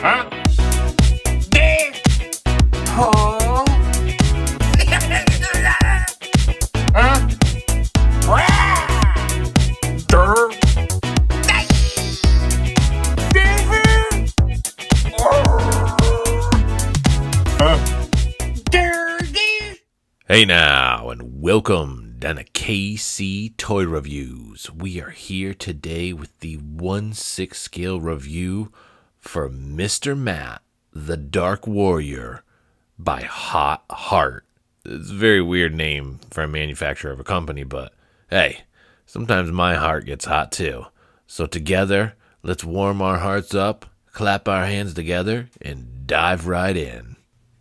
Huh? There. Oh. Huh? Durr. Hey now, and welcome down to KC Toy Reviews. We are here today with the 1/6 scale review for Mr. Matt, the Dark Warrior by Hot Heart. It's a very weird name for a manufacturer of a company, but hey, sometimes my heart gets hot too. So together, let's warm our hearts up, clap our hands together, and dive right in.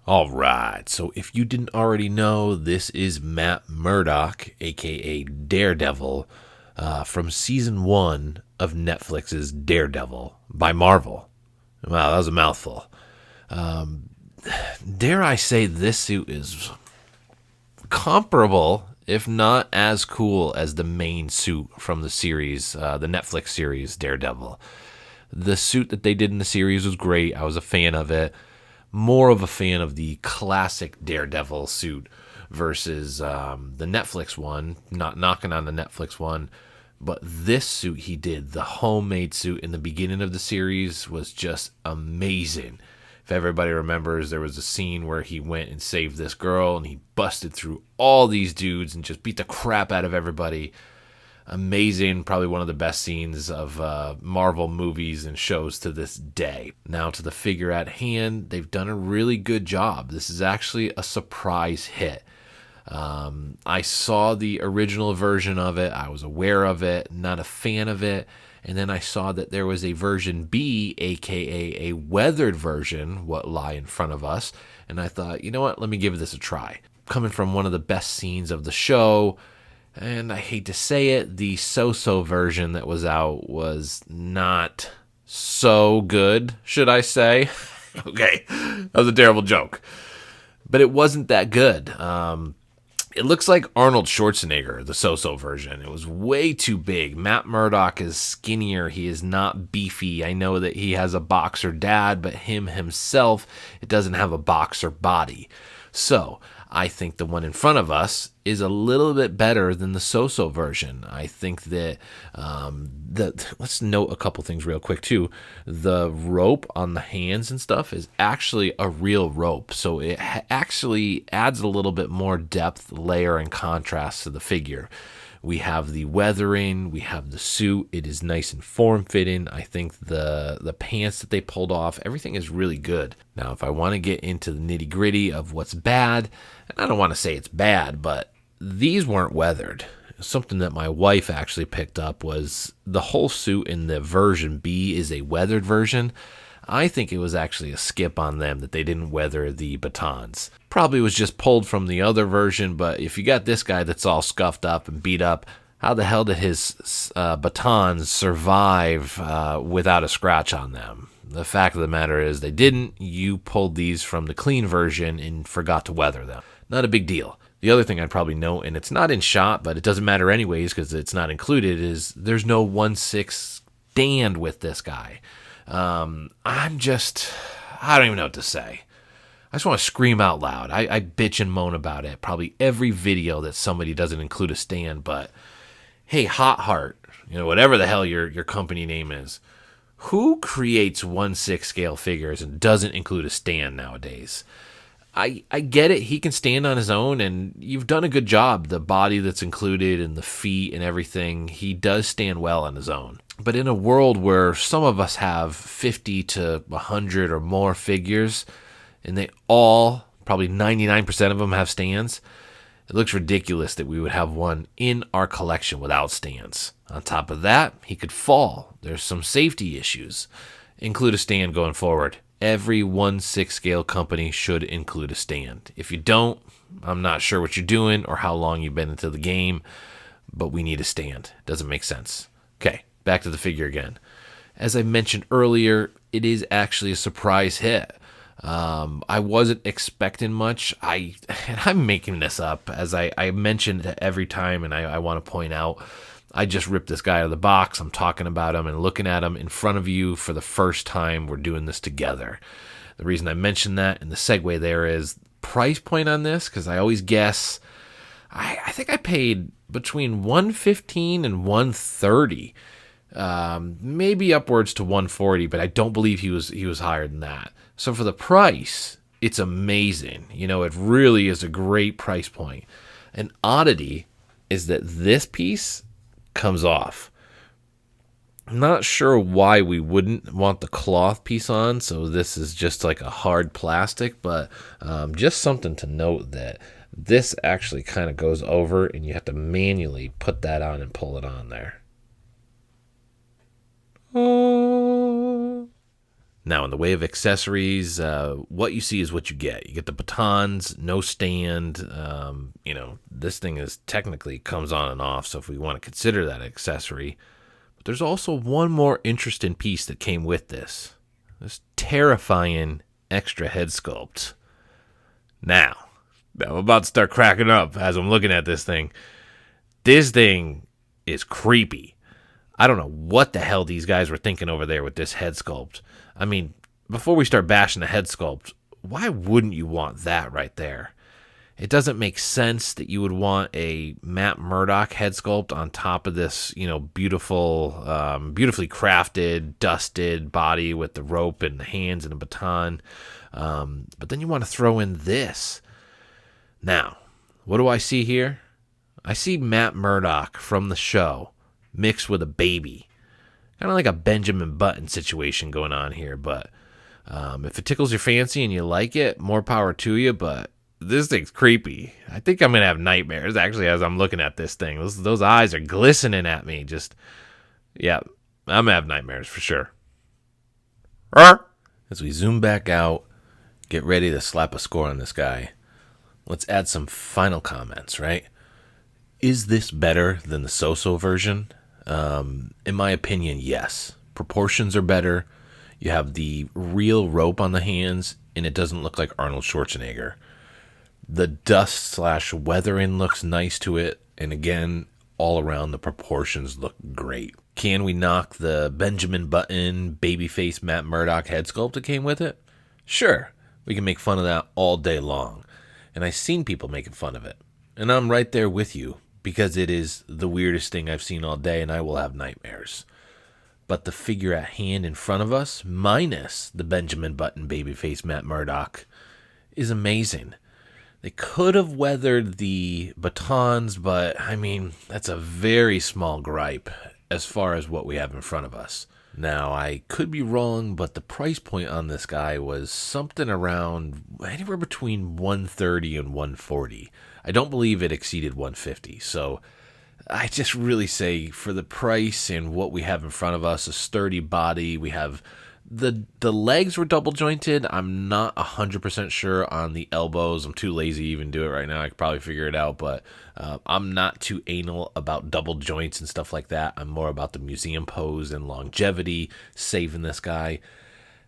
All right, so if you didn't already know, this is Matt Murdock, a.k.a. Daredevil, from Season 1 of Netflix's Daredevil by Marvel. Wow, that was a mouthful. Dare I say this suit is comparable, if not as cool as the main suit from the series, the Netflix series Daredevil. The suit that they did in the series was great. I was a fan of it. More of a fan of the classic Daredevil suit versus the Netflix one. Not knocking on the Netflix one, but this suit he did, the homemade suit in the beginning of the series, was just amazing. If everybody remembers, there was a scene where he went and saved this girl and he busted through all these dudes and just beat the crap out of everybody. Amazing, probably one of the best scenes of Marvel movies and shows to this day. Now to the figure at hand, they've done a really good job. This is actually a surprise hit. I saw the original version of it. I was aware of it, not a fan of it. And then I saw that there was a version B, aka a weathered version, what lie in front of us. And I thought, you know what, let me give this a try. Coming from one of the best scenes of the show, and I hate to say it, the so-so version that was out was not so good, should I say? Okay, that was a terrible joke. But it wasn't that good. It looks like Arnold Schwarzenegger, the so-so version. It was way too big. Matt Murdock is skinnier. He is not beefy. I know that he has a boxer dad, but him himself, it doesn't have a boxer body. So I think the one in front of us is a little bit better than the so-so version. I think that let's note a couple things real quick too. The rope on the hands and stuff is actually a real rope, so it actually adds a little bit more depth, layer, and contrast to the figure. We have the weathering, we have the suit. It is nice and form-fitting. I think the pants that they pulled off, everything is really good. Now, if I want to get into the nitty-gritty of what's bad, and I don't want to say it's bad, but these weren't weathered. Something that my wife actually picked up was the whole suit in the version B is a weathered version. I think it was actually a skip on them that they didn't weather the batons. Probably was just pulled from the other version, but if you got this guy that's all scuffed up and beat up, how the hell did his batons survive without a scratch on them? The fact of the matter is they didn't. You pulled these from the clean version and forgot to weather them. Not a big deal. The other thing I'd probably note, and it's not in shot, but it doesn't matter anyways because it's not included, is there's no 1/6 stand with this guy. I don't even know what to say. I just want to scream out loud. I bitch and moan about it. Probably every video that somebody doesn't include a stand, but hey, Hot Heart, whatever the hell your company name is, who creates 1/6 scale figures and doesn't include a stand nowadays? I get it. He can stand on his own, and you've done a good job. The body that's included and the feet and everything, he does stand well on his own. But in a world where some of us have 50 to 100 or more figures, and they all, probably 99% of them, have stands, it looks ridiculous that we would have one in our collection without stands. On top of that, he could fall. There's some safety issues. Include a stand going forward. Every 1/6 scale company should include a stand. If you don't, I'm not sure what you're doing or how long you've been into the game, but we need a stand. Doesn't make sense. Okay, back to the figure again. As I mentioned earlier, it is actually a surprise hit. I wasn't expecting much. I'm making this up, as I mentioned every time, and I want to point out, I just ripped this guy out of the box. I'm talking about him and looking at him in front of you for the first time. We're doing this together. The reason I mentioned that and the segue there is price point on this, because I always guess. I think I paid between $115 and $130, maybe upwards to $140, but I don't believe he was higher than that. So for the price, it's amazing. It really is a great price point. An oddity is that this piece comes off. I'm not sure why we wouldn't want the cloth piece on, so this is just like a hard plastic, but just something to note that this actually kind of goes over and you have to manually put that on and pull it on there. Now, in the way of accessories, what you see is what you get. You get the batons, no stand. This thing is technically comes on and off, so if we want to consider that accessory. But there's also one more interesting piece that came with this. This terrifying extra head sculpt. Now, I'm about to start cracking up as I'm looking at this thing. This thing is creepy. I don't know what the hell these guys were thinking over there with this head sculpt. I mean, before we start bashing the head sculpt, why wouldn't you want that right there? It doesn't make sense that you would want a Matt Murdock head sculpt on top of this, beautiful, beautifully crafted, dusted body with the rope and the hands and the baton. But then you want to throw in this. Now, what do I see here? I see Matt Murdock from the show mixed with a baby. Kind of like a Benjamin Button situation going on here. But if it tickles your fancy and you like it, more power to you. But this thing's creepy. I think I'm going to have nightmares, actually, as I'm looking at this thing. Those eyes are glistening at me. I'm going to have nightmares for sure. As we zoom back out, get ready to slap a score on this guy. Let's add some final comments, right? Is this better than the so-so version? In my opinion, yes. Proportions are better. You have the real rope on the hands, and it doesn't look like Arnold Schwarzenegger. The dust/weathering looks nice to it, and again, all around the proportions look great. Can we knock the Benjamin Button babyface Matt Murdock head sculpt that came with it? Sure, we can make fun of that all day long, and I've seen people making fun of it, and I'm right there with you because it is the weirdest thing I've seen all day, and I will have nightmares. But the figure at hand in front of us, minus the Benjamin Button babyface Matt Murdock, is amazing. They could have weathered the batons, but, I mean, that's a very small gripe as far as what we have in front of us. Now, I could be wrong, but the price point on this guy was something around anywhere between $130 and $140. I don't believe it exceeded $150, so I just really say for the price and what we have in front of us, a sturdy body, we have the legs were double jointed. I'm not 100% sure on the elbows. I'm too lazy to even do it right now. I could probably figure it out, but I'm not too anal about double joints and stuff like that. I'm more about the museum pose and longevity, saving this guy.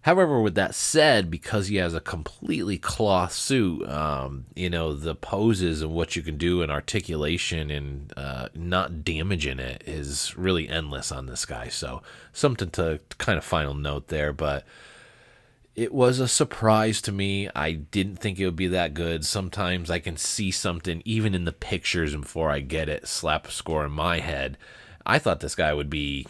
However, with that said, because he has a completely cloth suit, the poses and what you can do and articulation and not damaging it is really endless on this guy. So something to kind of final note there, but it was a surprise to me. I didn't think it would be that good. Sometimes I can see something even in the pictures and before I get it, slap a score in my head. I thought this guy would be,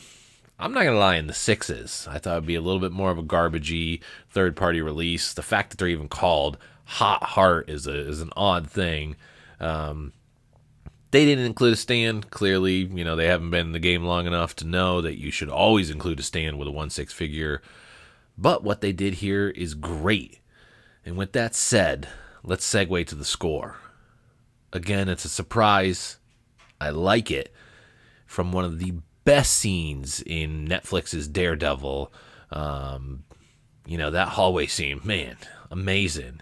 I'm not going to lie, in the sixes. I thought it would be a little bit more of a garbagey third-party release. The fact that they're even called Hot Heart is an odd thing. They didn't include a stand. Clearly, they haven't been in the game long enough to know that you should always include a stand with a 1/6 figure. But what they did here is great. And with that said, let's segue to the score. Again, it's a surprise. I like it. From one of the best scenes in Netflix's Daredevil, that hallway scene, man, amazing.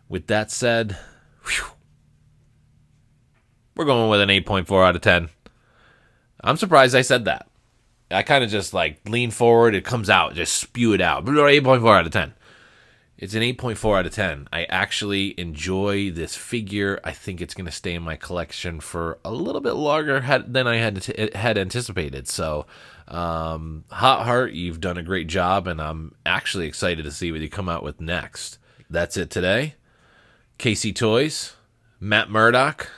With that said, we're going with an 8.4 out of 10. I'm surprised I said that. I kind of just lean forward, it comes out, just spew it out. 8.4 out of 10. It's an 8.4 out of 10. I actually enjoy this figure. I think it's going to stay in my collection for a little bit longer than I had anticipated. So, Hot Heart, you've done a great job, and I'm actually excited to see what you come out with next. That's it today. KC Toys, Matt Murdock,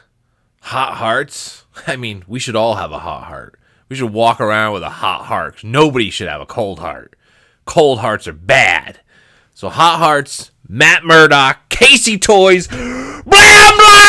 Hot Hearts. I mean, we should all have a hot heart. We should walk around with a hot heart. Nobody should have a cold heart. Cold hearts are bad. So Hot Hearts, Matt Murdock, KC Toys, blam blam!